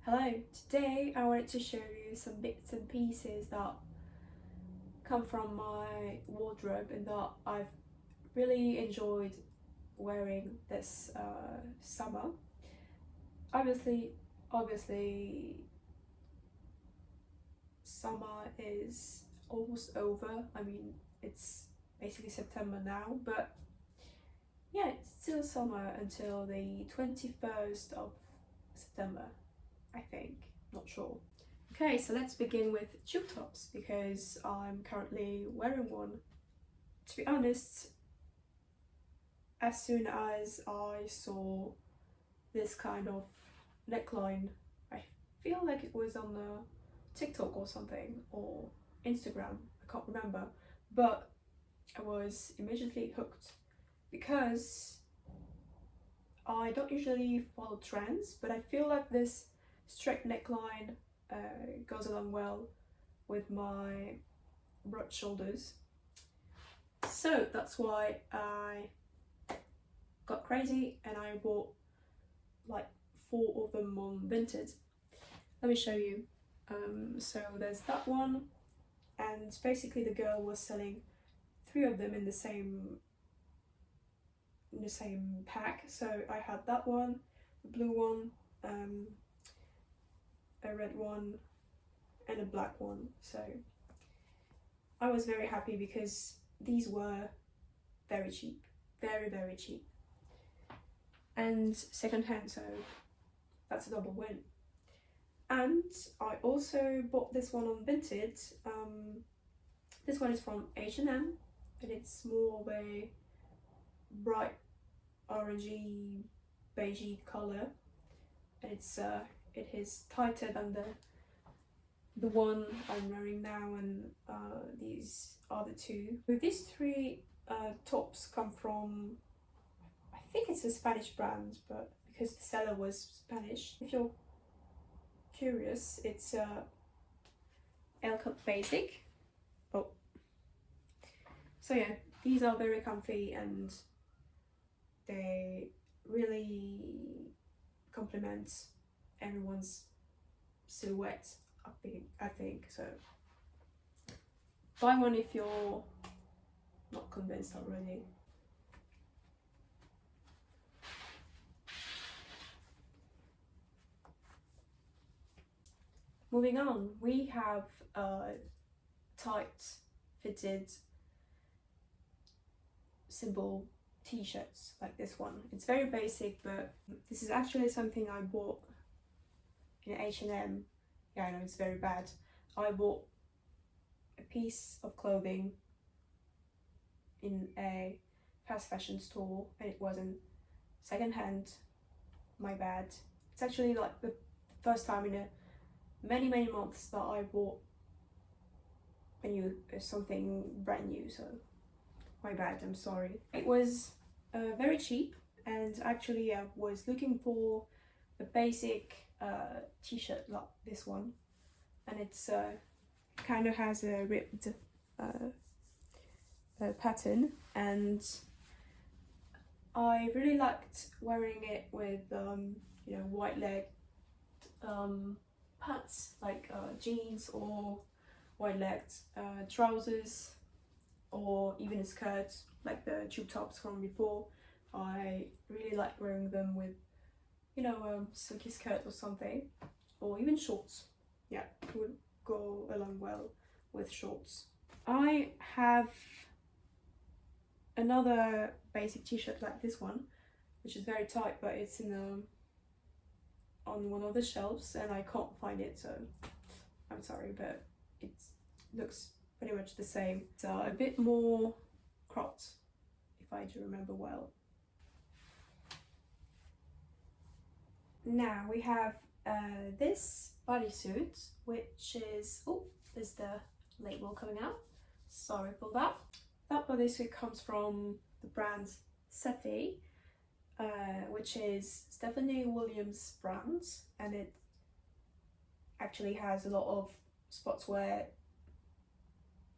Hello, today I wanted to show you some bits and pieces that come from my wardrobe and that I've really enjoyed wearing this summer. Obviously, summer is almost over. I mean, it's basically September now, but yeah, it's still summer until the 21st of September. I think, not sure. Okay, so let's begin with tube tops because I'm currently wearing one. To be honest, as soon as I saw this kind of neckline, I feel like it was on the TikTok or something, or Instagram, I can't remember, but I was immediately hooked because I don't usually follow trends, but I feel like this straight neckline goes along well with my broad shoulders. So that's why I got crazy and I bought like 4 of them on Vinted. Let me show you. So there's that one, and basically the girl was selling 3 of them in the same pack. So I had that one, the blue one, a red one and a black one. So I was very happy because these were very cheap, very cheap, and secondhand, so that's a double win. And I also bought this one on Vinted. This one is from H&M and it's more of a bright orangey beigey color, and it is tighter than the one I'm wearing now, and these are the 2. These 3 tops come from, I think it's a Spanish brand, but because the seller was Spanish, if you're curious, it's L Cut Basic. Oh, so yeah, these are very comfy and they really complement everyone's silhouette, I think. So buy one if you're not convinced already. Moving on, we have tight fitted simple t-shirts like this one. It's very basic, but this is actually something I bought in H&M. Yeah, I know it's very bad. I bought a piece of clothing in a fast fashion store and it wasn't secondhand. My bad. It's actually like the first time in a many months that I bought something brand new, so my bad, I'm sorry. It was very cheap, and actually I was looking for a basic t-shirt like this one, and it's kind of has a ribbed pattern, and I really liked wearing it with white leg pants, like jeans or wide-legged trousers, or even a skirt like the tube tops from before. I really like wearing them with a silky skirt or something, or even shorts. Yeah, it would go along well with shorts. I have another basic t-shirt like this one, which is very tight, but it's on one of the shelves and I can't find it, so I'm sorry, but it looks pretty much the same. It's a bit more cropped, if I do remember well. Now we have this bodysuit, which is, oh, there's the label coming out, sorry for that. That bodysuit comes from the brand Sethi, which is Stephanie Williams' brand, and it actually has a lot of sportswear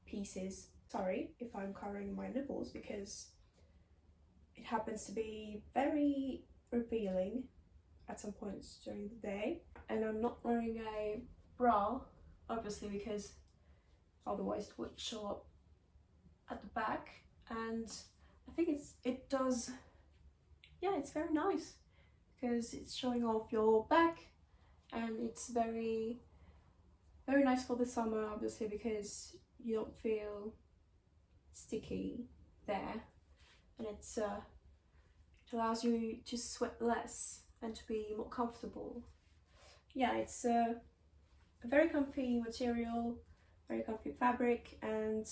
pieces. Sorry if I'm covering my nipples because it happens to be very revealing. at some points during the day. And I'm not wearing a bra, obviously, because otherwise it would show up at the back. And I think it does, yeah, it's very nice because it's showing off your back, and it's very nice for the summer, obviously, because you don't feel sticky there, and it allows you to sweat less and to be more comfortable. Yeah, it's a very comfy material, very comfy fabric, and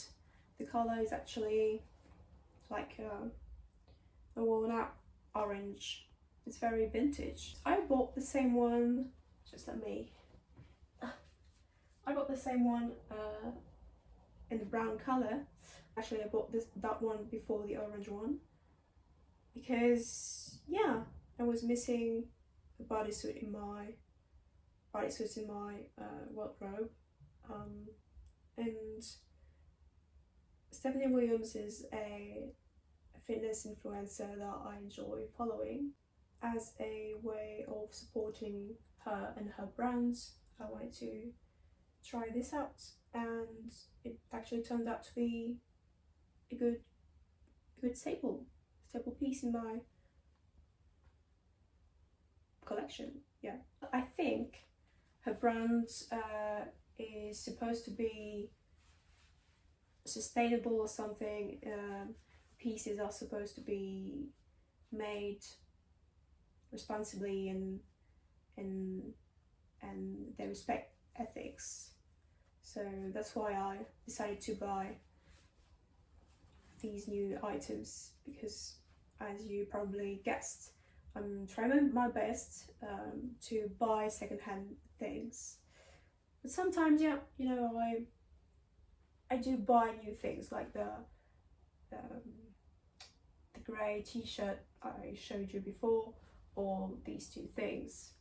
the color is actually like a worn out orange. It's very vintage. I bought the same one, I got the same one in the brown color. Actually, I bought that one before the orange one because, yeah, I was missing a bodysuit in my wardrobe, and Stephanie Williams is a fitness influencer that I enjoy following. As a way of supporting her and her brands, I wanted to try this out, and it actually turned out to be a good staple piece in my collection. Yeah, I think her brand is supposed to be sustainable or something. Pieces are supposed to be made responsibly and they respect ethics. So that's why I decided to buy these new items, because, as you probably guessed, I'm trying my best to buy secondhand things. But sometimes, yeah, you know, I do buy new things, like the grey t-shirt I showed you before, or these two things.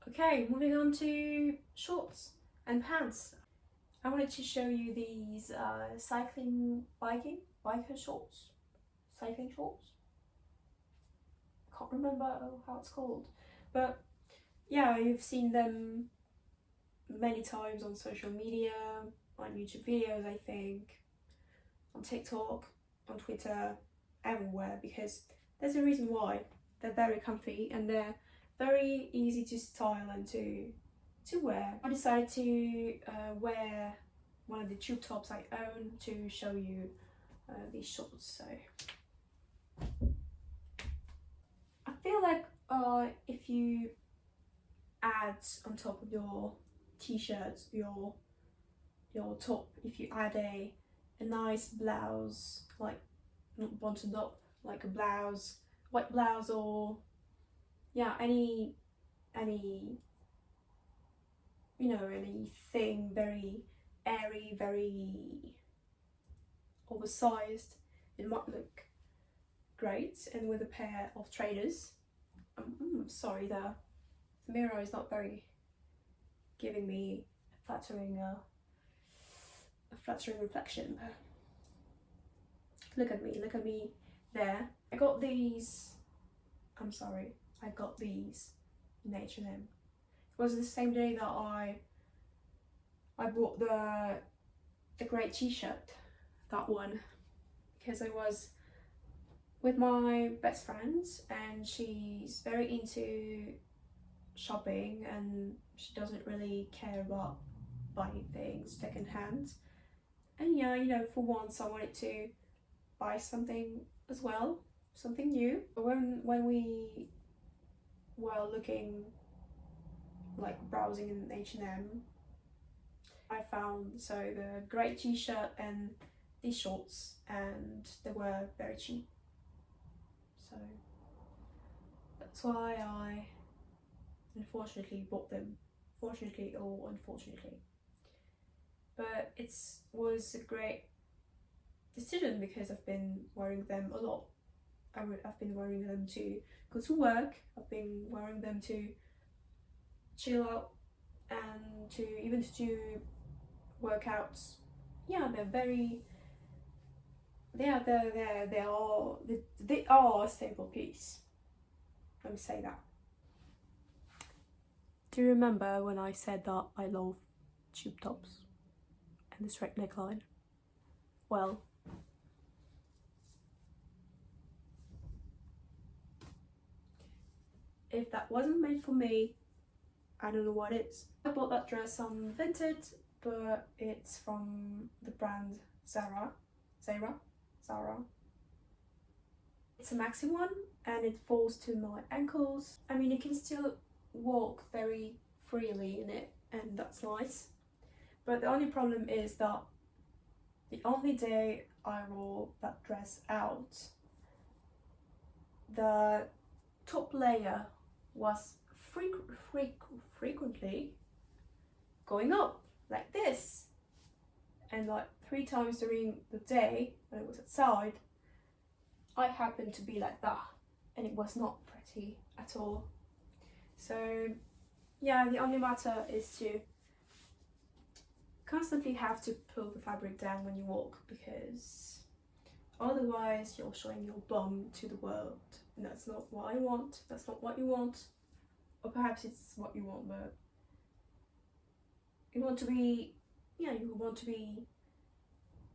Okay, moving on to shorts and pants. I wanted to show you these biker shorts. Cycling shorts? I can't remember how it's called. But yeah, you've seen them many times on social media, on YouTube videos, I think, on TikTok, on Twitter, everywhere, because there's a reason why. They're very comfy and they're very easy to style and to wear. I decided to wear one of the tube tops I own to show you these shorts. So I feel like if you add on top of your t-shirt, your top, if you add a nice blouse, like not buttoned up, like a blouse, white blouse, or yeah, any you know, anything very airy, very oversized, it might look great. And with a pair of trainers, sorry, the mirror is not very giving me a flattering reflection. Look at me there. I got these in H&M. It was the same day that I bought the grey t-shirt, that one, because I was with my best friend and she's very into shopping and she doesn't really care about buying things secondhand. And yeah, you know, for once I wanted to buy something as well, something new. When we were looking, like browsing in H&M, I found the grey t-shirt and these shorts, and they were very cheap. So that's why I unfortunately bought them. Fortunately or unfortunately. But it was a great decision because I've been wearing them a lot. I've been wearing them to go to work, I've been wearing them to chill out, and even to do workouts. Yeah, they are a staple piece. Let me say that. Do you remember when I said that I love tube tops and the straight neckline? Well, if that wasn't made for me, I don't know what is. I bought that dress on Vinted, but it's from the brand Zara. It's a maxi one and it falls to my ankles. I mean, you can still walk very freely in it, and that's nice. But the only problem is that the only day I wore that dress out, the top layer was frequently going up like this, and like 3 times during the day when it was outside I happened to be like that, and it was not pretty at all. So yeah, the only matter is to constantly have to pull the fabric down when you walk, because otherwise you're showing your bum to the world, and that's not what I want. That's not what you want, or perhaps it's what you want, but you want to be, yeah, you want to be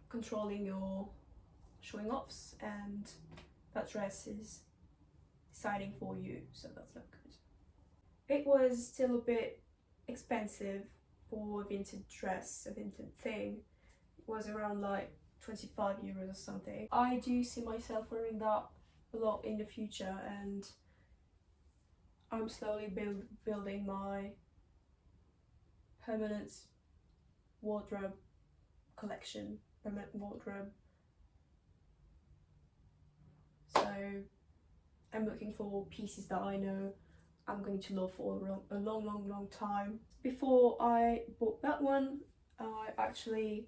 controlling your showing offs, and that dress is deciding for you, so that's not good. It was still a bit expensive for a vintage dress, a vintage thing. It was around like 25 euros or something. I do see myself wearing that a lot in the future, and I'm slowly building my permanent wardrobe collection, permanent wardrobe. So I'm looking for pieces that I know I'm going to love for a long time. Before I bought that one, I actually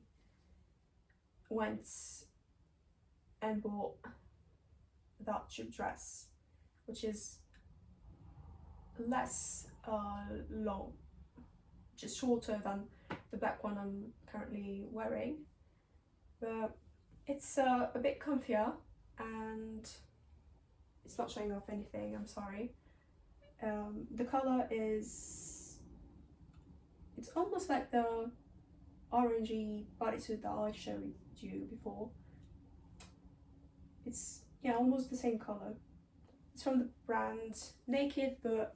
went and bought that tube dress, which is less long, just shorter than the black one I'm currently wearing, but it's a bit comfier and it's not showing off anything, I'm sorry. The colour is, it's almost like the orangey bodysuit that I showed you before. It's, yeah, almost the same colour. It's from the brand Naked, but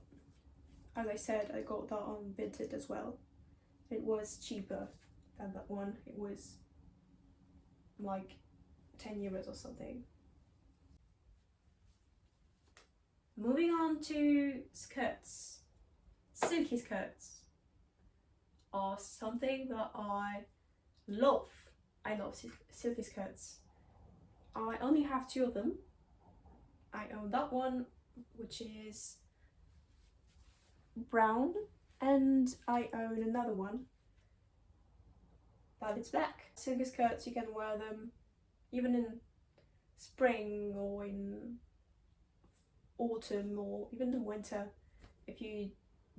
as I said, I got that on Vinted as well. It was cheaper than that one. It was like 10 euros or something. Moving on to skirts. Silky skirts are something that I love. I love silky skirts. I only have 2 of them. I own that one, which is brown, and I own another one that is black. Silky skirts, you can wear them even in spring or in autumn or even in winter if you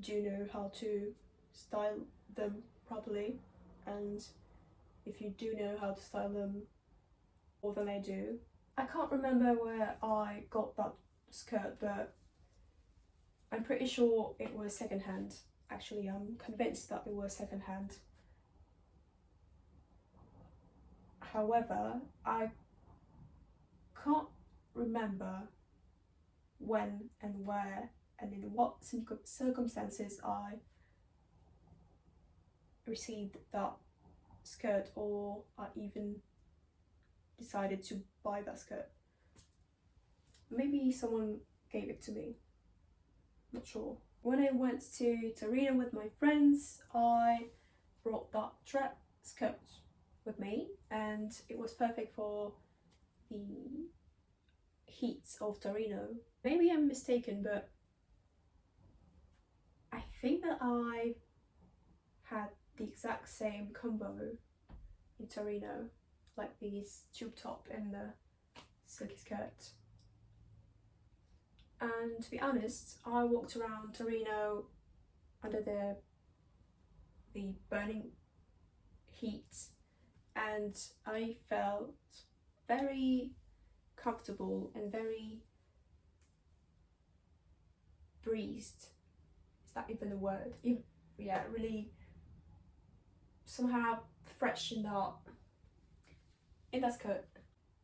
do know how to style them properly, and if you do know how to style them more than I do. I can't remember where I got that skirt, but I'm pretty sure it was secondhand. Actually, I'm convinced that it was secondhand. However, I can't remember when and where and in what circumstances I received that skirt, or I even decided to buy that skirt. Maybe someone gave it to me, not sure. When I went to Torino with my friends, I brought that skirt with me, and it was perfect for the heat of Torino. Maybe I'm mistaken, but I think that I had the exact same combo in Torino, like these tube top and the silky skirt. And to be honest, I walked around Torino under the burning heat, and I felt very comfortable and very breezed. is that even a word? Yeah, really somehow fresh in that skirt.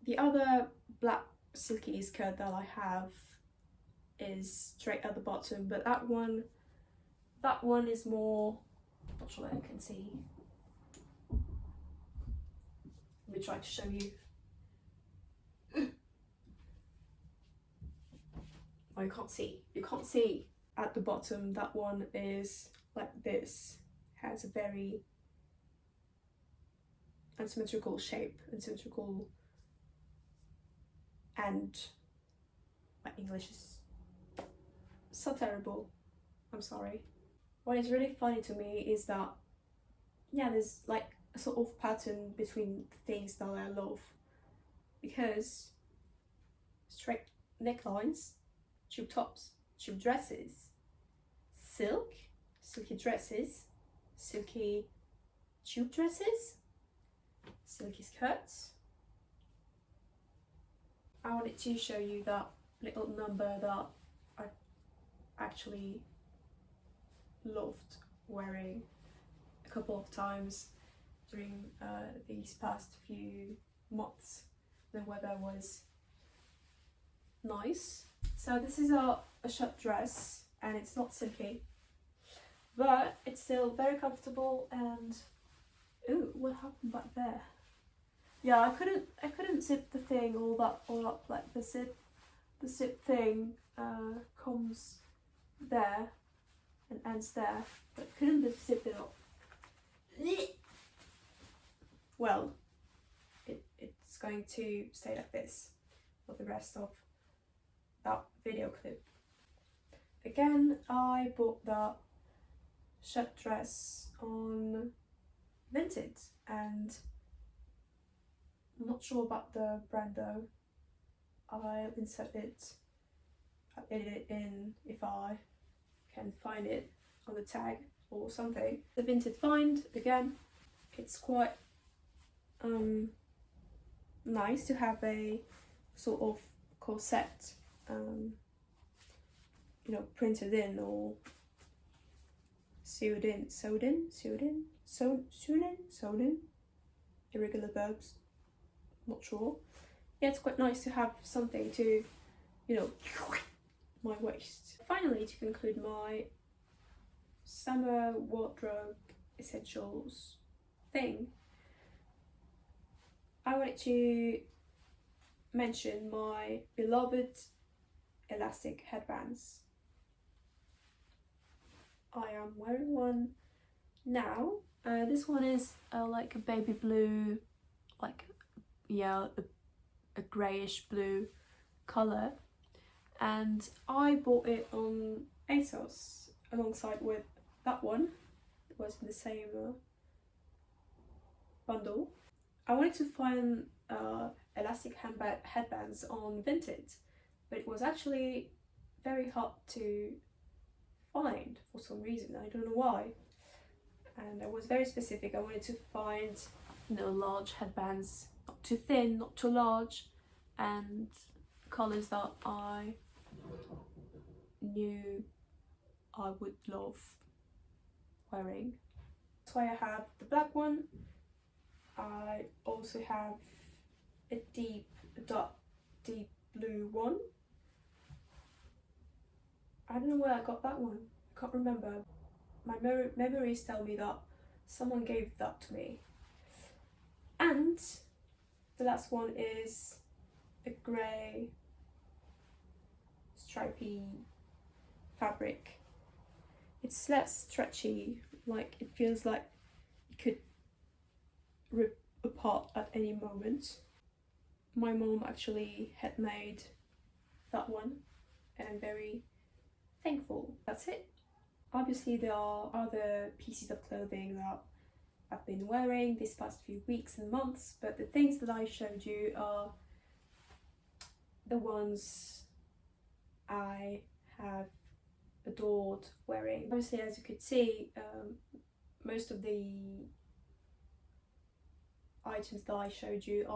The other black silky skirt that I have is straight at the bottom, but that one is more, not sure that you can see. Let me try to show you. Oh, you can't see. You can't see. At the bottom, that one is like this. Has a very unsymmetrical shape, and my English is so terrible. I'm sorry. What is really funny to me is that, yeah, there's like a sort of pattern between the things that I love, because straight necklines, tube tops, tube dresses, silky dresses, silky tube dresses, silky skirts. I wanted to show you that little number that I actually loved wearing a couple of times during these past few months. The weather was nice. So this is a short dress, and it's not silky, but it's still very comfortable. And ooh, what happened back there? Yeah, I couldn't zip the thing all up. Like the zip thing comes there and ends there, but couldn't just zip it up. Well, it's going to stay like this for the rest of that video clip. Again, I bought that shirt dress on Vinted, and I'm not sure about the brand though. I'll insert it, I'll edit it in if I can find it on the tag or something. The Vinted find, again, it's quite nice to have a sort of corset, you know, printed in or sewed in, irregular verbs, not sure. Yeah, it's quite nice to have something to, you know, my waist. Finally, to conclude my summer wardrobe essentials thing, I wanted to mention my beloved elastic headbands. I am wearing one now. This one is like a baby blue, like, yeah, a greyish blue colour, and I bought it on ASOS alongside with that one. It was in the same bundle. I wanted to find elastic headbands on Vinted, but it was actually very hard to find for some reason. I don't know why. And I was very specific. I wanted to find, you know, large headbands, not too thin, not too large, and colours that I knew I would love wearing. That's why I have the black one. I also have a dark deep blue one. I don't know where I got that one. I can't remember. My memories tell me that someone gave that to me. And the last one is a grey stripy fabric. It's less stretchy, like it feels like it could rip apart at any moment. My mom actually had made that one, and I'm very thankful. That's it. Obviously there are other pieces of clothing that I've been wearing these past few weeks and months, but the things that I showed you are the ones I have adored wearing. Obviously, as you could see, most of the items that I showed you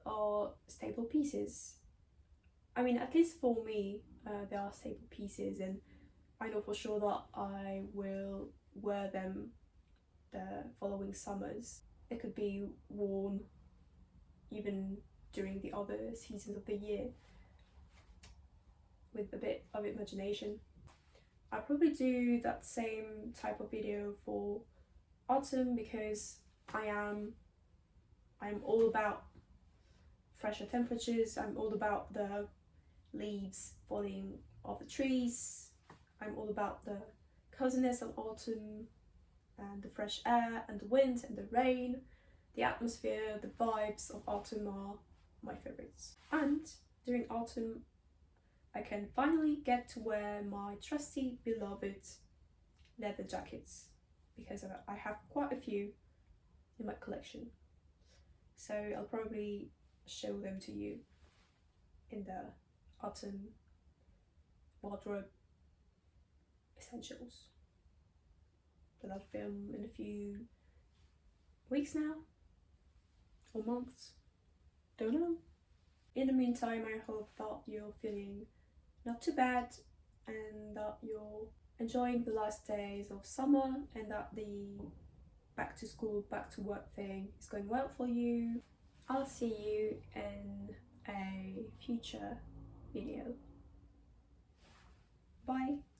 are staple pieces. I mean, at least for me, they are staple pieces, and I know for sure that I will wear them the following summers. They could be worn even during the other seasons of the year with a bit of imagination. I'll probably do that same type of video for autumn because I'm all about fresher temperatures. I'm all about the leaves falling off the trees. I'm all about the coziness of autumn and the fresh air and the wind and the rain. The atmosphere, the vibes of autumn are my favourites. And during autumn I can finally get to wear my trusty beloved leather jackets because I have quite a few in my collection. So I'll probably show them to you in the autumn wardrobe essentials that I'll film in a few weeks now or months, don't know. In the meantime, I hope that you're feeling not too bad and that you're enjoying the last days of summer and that the back to school, back to work thing is going well for you. I'll see you in a future video. Bye.